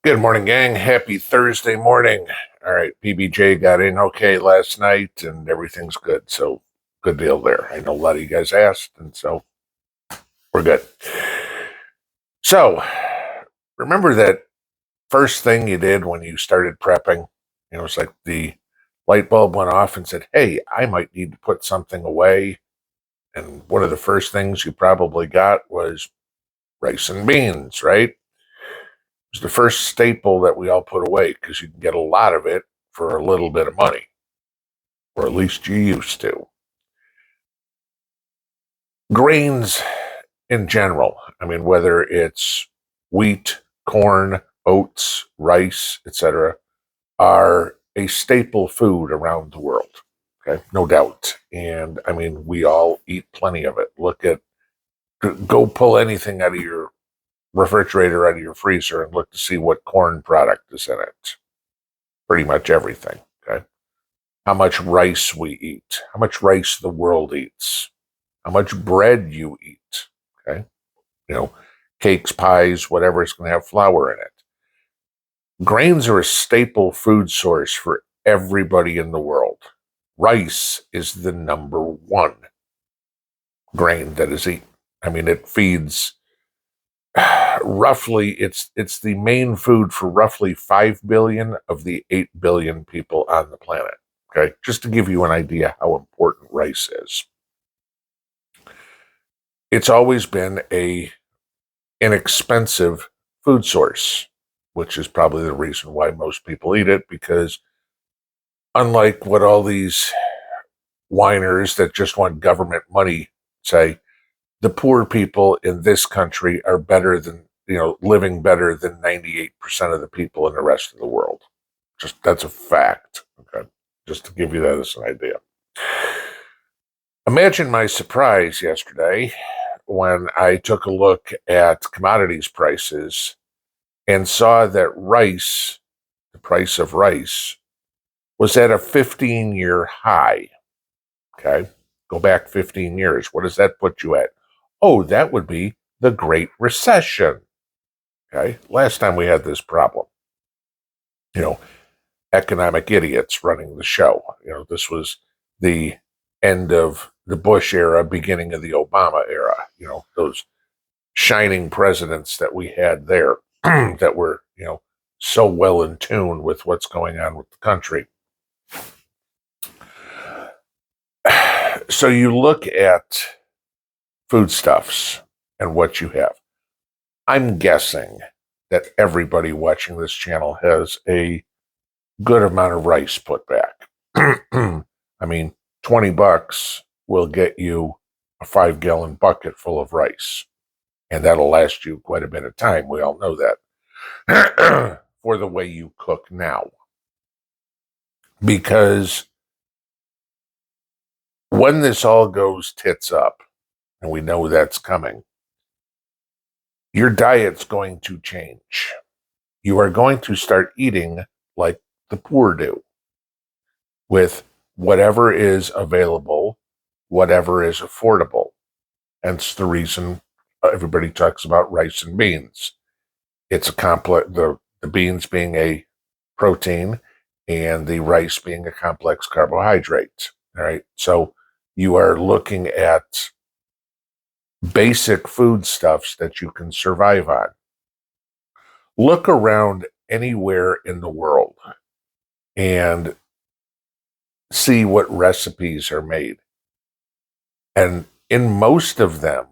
Good morning, gang. Happy Thursday morning. All right, PBJ got in okay last night and everything's good. So, good deal there. I know a lot of you guys asked, and so we're good. So, remember that first thing you did when you started prepping? It's like the light bulb went off and said, hey, I might need to put something away. And one of the first things you probably got was rice and beans, right? Was the first staple that we all put away because you can get a lot of it for a little bit of money, or at least you used to. Grains in general, I mean, whether it's wheat, corn, oats, rice, etc., are a staple food around the world. Okay, no doubt. And I mean, we all eat plenty of it. Go pull anything out of your refrigerator, out of your freezer, and look to see what corn product is in it. Pretty much everything. Okay. How much rice we eat, how much rice the world eats, how much bread you eat. Okay. You know, cakes, pies, whatever is going to have flour in it. Grains are a staple food source for everybody in the world. Rice is the number one grain that is eaten. I mean, it feeds roughly, it's the main food for roughly 5 billion of the 8 billion people on the planet. Okay, just to give you an idea how important rice is. It's always been a inexpensive food source, which is probably the reason why most people eat it, because unlike what all these whiners that just want government money say, the poor people in this country are better than, living better than 98% of the people in the rest of the world. Just that's a fact. Okay. Just to give you that as an idea. Imagine my surprise yesterday when I took a look at commodities prices and saw that rice, the price of rice, was at a 15-year high. Okay. Go back 15 years. What does that put you at? Oh, that would be the Great Recession. Okay. Last time we had this problem. Economic idiots running the show. This was the end of the Bush era, beginning of the Obama era. Those shining presidents that we had there that were, so well in tune with what's going on with the country. So you look at foodstuffs and what you have. I'm guessing that everybody watching this channel has a good amount of rice put back. I mean, $20 will get you a 5-gallon bucket full of rice. And that'll last you quite a bit of time. We all know that. For the way you cook now. Because when this all goes tits up, and we know that's coming, your diet's going to change. You are going to start eating like the poor do, with whatever is available, whatever is affordable. Hence the reason everybody talks about rice and beans. It's a complex, the beans being a protein and the rice being a complex carbohydrate. All right. So you are looking at basic foodstuffs that you can survive on. Look around anywhere in the world and see what recipes are made. And in most of them,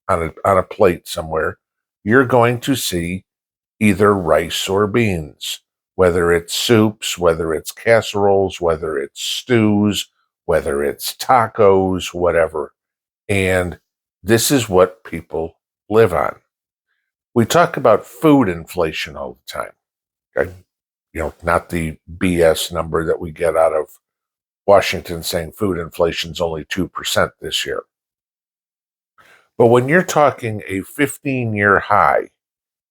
on a plate somewhere, you're going to see either rice or beans, whether it's soups, whether it's casseroles, whether it's stews, whether it's tacos, whatever. And this is what people live on. We talk about food inflation all the time. Okay? Not the BS number that we get out of Washington saying food inflation is only 2% this year. But when you're talking a 15-year high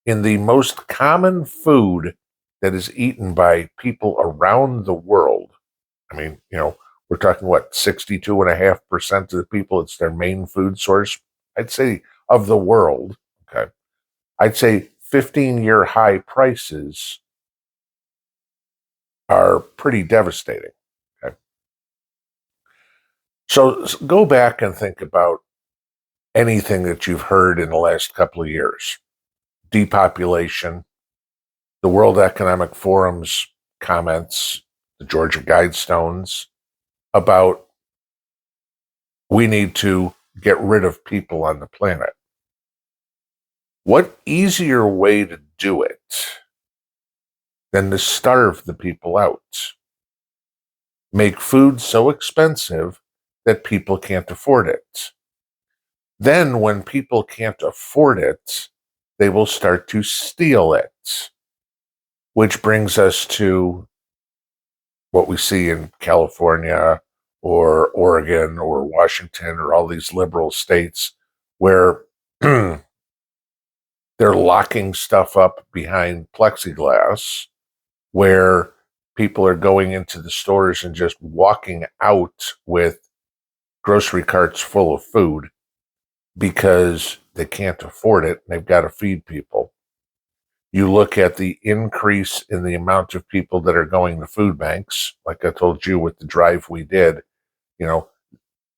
in the most common food that is eaten by people around the world, I mean, we're talking 62.5% of the people, it's their main food source. I'd say of the world, okay. I'd say 15-year high prices are pretty devastating. Okay? So go back and think about anything that you've heard in the last couple of years. Depopulation, the World Economic Forum's comments, the Georgia Guidestones, about we need to get rid of people on the planet. What easier way to do it than to starve the people out? Make food so expensive that people can't afford it. Then when people can't afford it, they will start to steal it, which brings us to what we see in California or Oregon or Washington or all these liberal states where they're locking stuff up behind plexiglass, where people are going into the stores and just walking out with grocery carts full of food because they can't afford it and they've got to feed people. You look at the increase in the amount of people that are going to food banks, like I told you with the drive we did,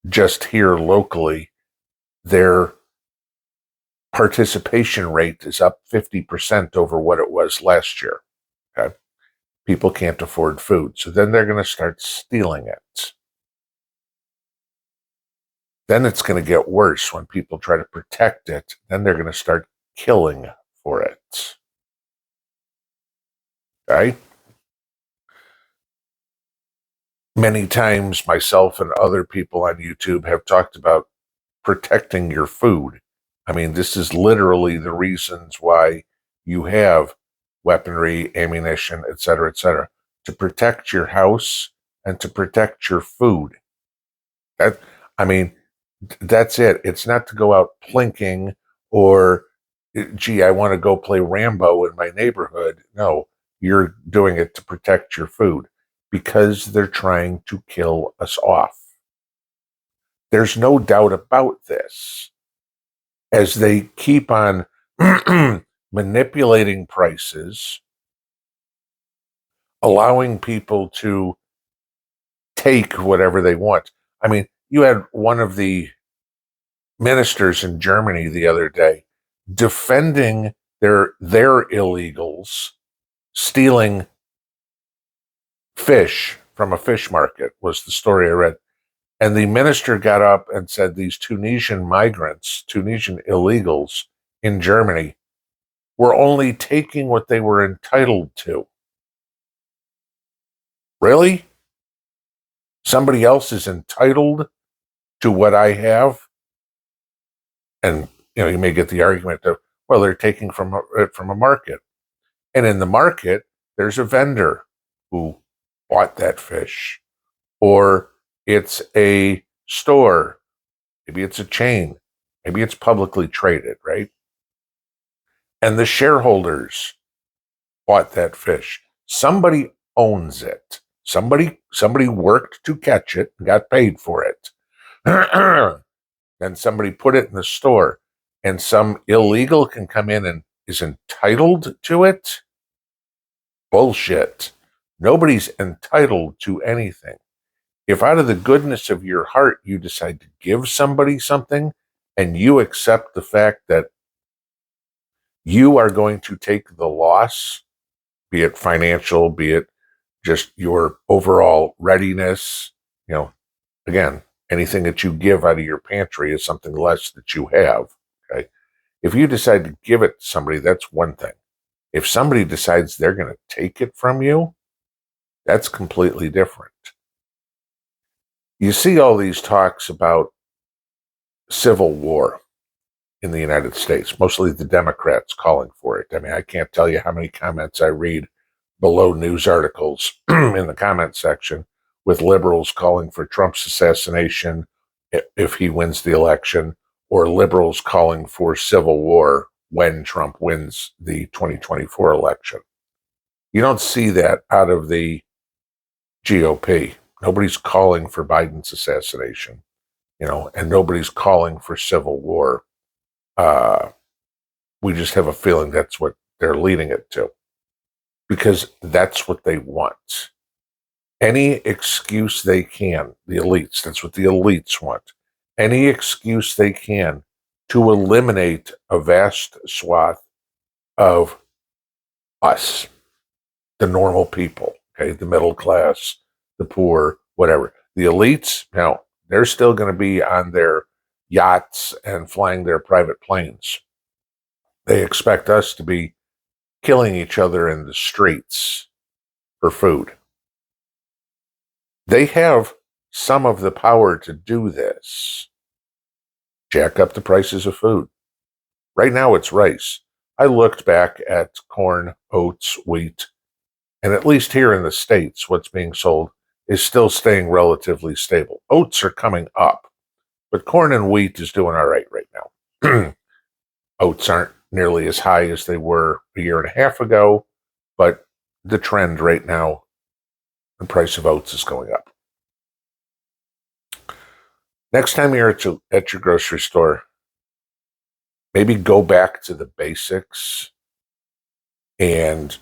just here locally, their participation rate is up 50% over what it was last year. Okay? People can't afford food. So then they're going to start stealing it. Then it's going to get worse when people try to protect it. Then they're going to start killing for it. Right? Many times myself and other people on YouTube have talked about protecting your food. I mean, this is literally the reasons why you have weaponry, ammunition, etc., to protect your house and to protect your food. That's it. It's not to go out plinking or, gee, I want to go play Rambo in my neighborhood. No, you're doing it to protect your food because they're trying to kill us off. There's no doubt about this. As they keep on manipulating prices, allowing people to take whatever they want. I mean, you had one of the ministers in Germany the other day defending their illegals stealing fish from a fish market, was the story I read. And the minister got up and said these Tunisian migrants, Tunisian illegals in Germany, were only taking what they were entitled to. Really? Somebody else is entitled to what I have? And you may get the argument of, well, they're taking from a market. And in the market, there's a vendor who bought that fish. Or it's a store. Maybe it's a chain. Maybe it's publicly traded, right? And the shareholders bought that fish. Somebody owns it. Somebody worked to catch it and got paid for it. Then somebody put it in the store, and some illegal can come in and is entitled to it? Bullshit. Nobody's entitled to anything. If out of the goodness of your heart you decide to give somebody something and you accept the fact that you are going to take the loss, be it financial, be it just your overall readiness, again, anything that you give out of your pantry is something less that you have. Okay. If you decide to give it to somebody, that's one thing. If somebody decides they're going to take it from you, that's completely different. You see all these talks about civil war in the United States, mostly the Democrats calling for it. I mean, I can't tell you how many comments I read below news articles in the comment section with liberals calling for Trump's assassination if he wins the election, or liberals calling for civil war when Trump wins the 2024 election. You don't see that out of the GOP. Nobody's calling for Biden's assassination, and nobody's calling for civil war. We just have a feeling that's what they're leading it to, because that's what they want. Any excuse they can, the elites, that's what the elites want. Any excuse they can to eliminate a vast swath of us, the normal people, okay, the middle class, the poor, whatever. The elites, now, they're still going to be on their yachts and flying their private planes. They expect us to be killing each other in the streets for food. They have some of the power to do this. Jack up the prices of food. Right now it's rice. I looked back at corn, oats, wheat, and at least here in the States, what's being sold is still staying relatively stable. Oats are coming up, but corn and wheat is doing all right now. Oats aren't nearly as high as they were a year and a half ago, but the trend right now, the price of oats is going up. Next time you're at your grocery store, maybe go back to the basics and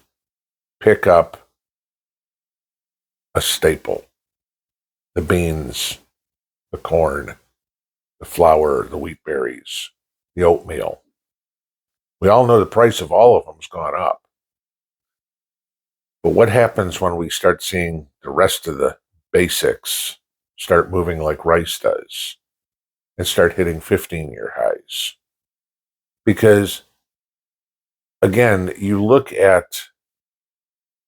pick up a staple. The beans, the corn, the flour, the wheat berries, the oatmeal. We all know the price of all of them has gone up. But what happens when we start seeing the rest of the basics start moving like rice does and start hitting 15-year highs? Because, again, you look at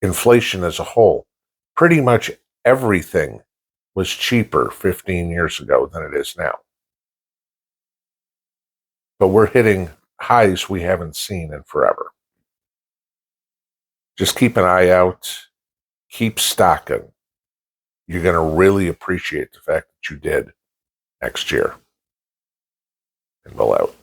inflation as a whole, pretty much everything was cheaper 15 years ago than it is now. But we're hitting highs we haven't seen in forever. Just keep an eye out. Keep stocking. You're going to really appreciate the fact that you did next year. And we'll out.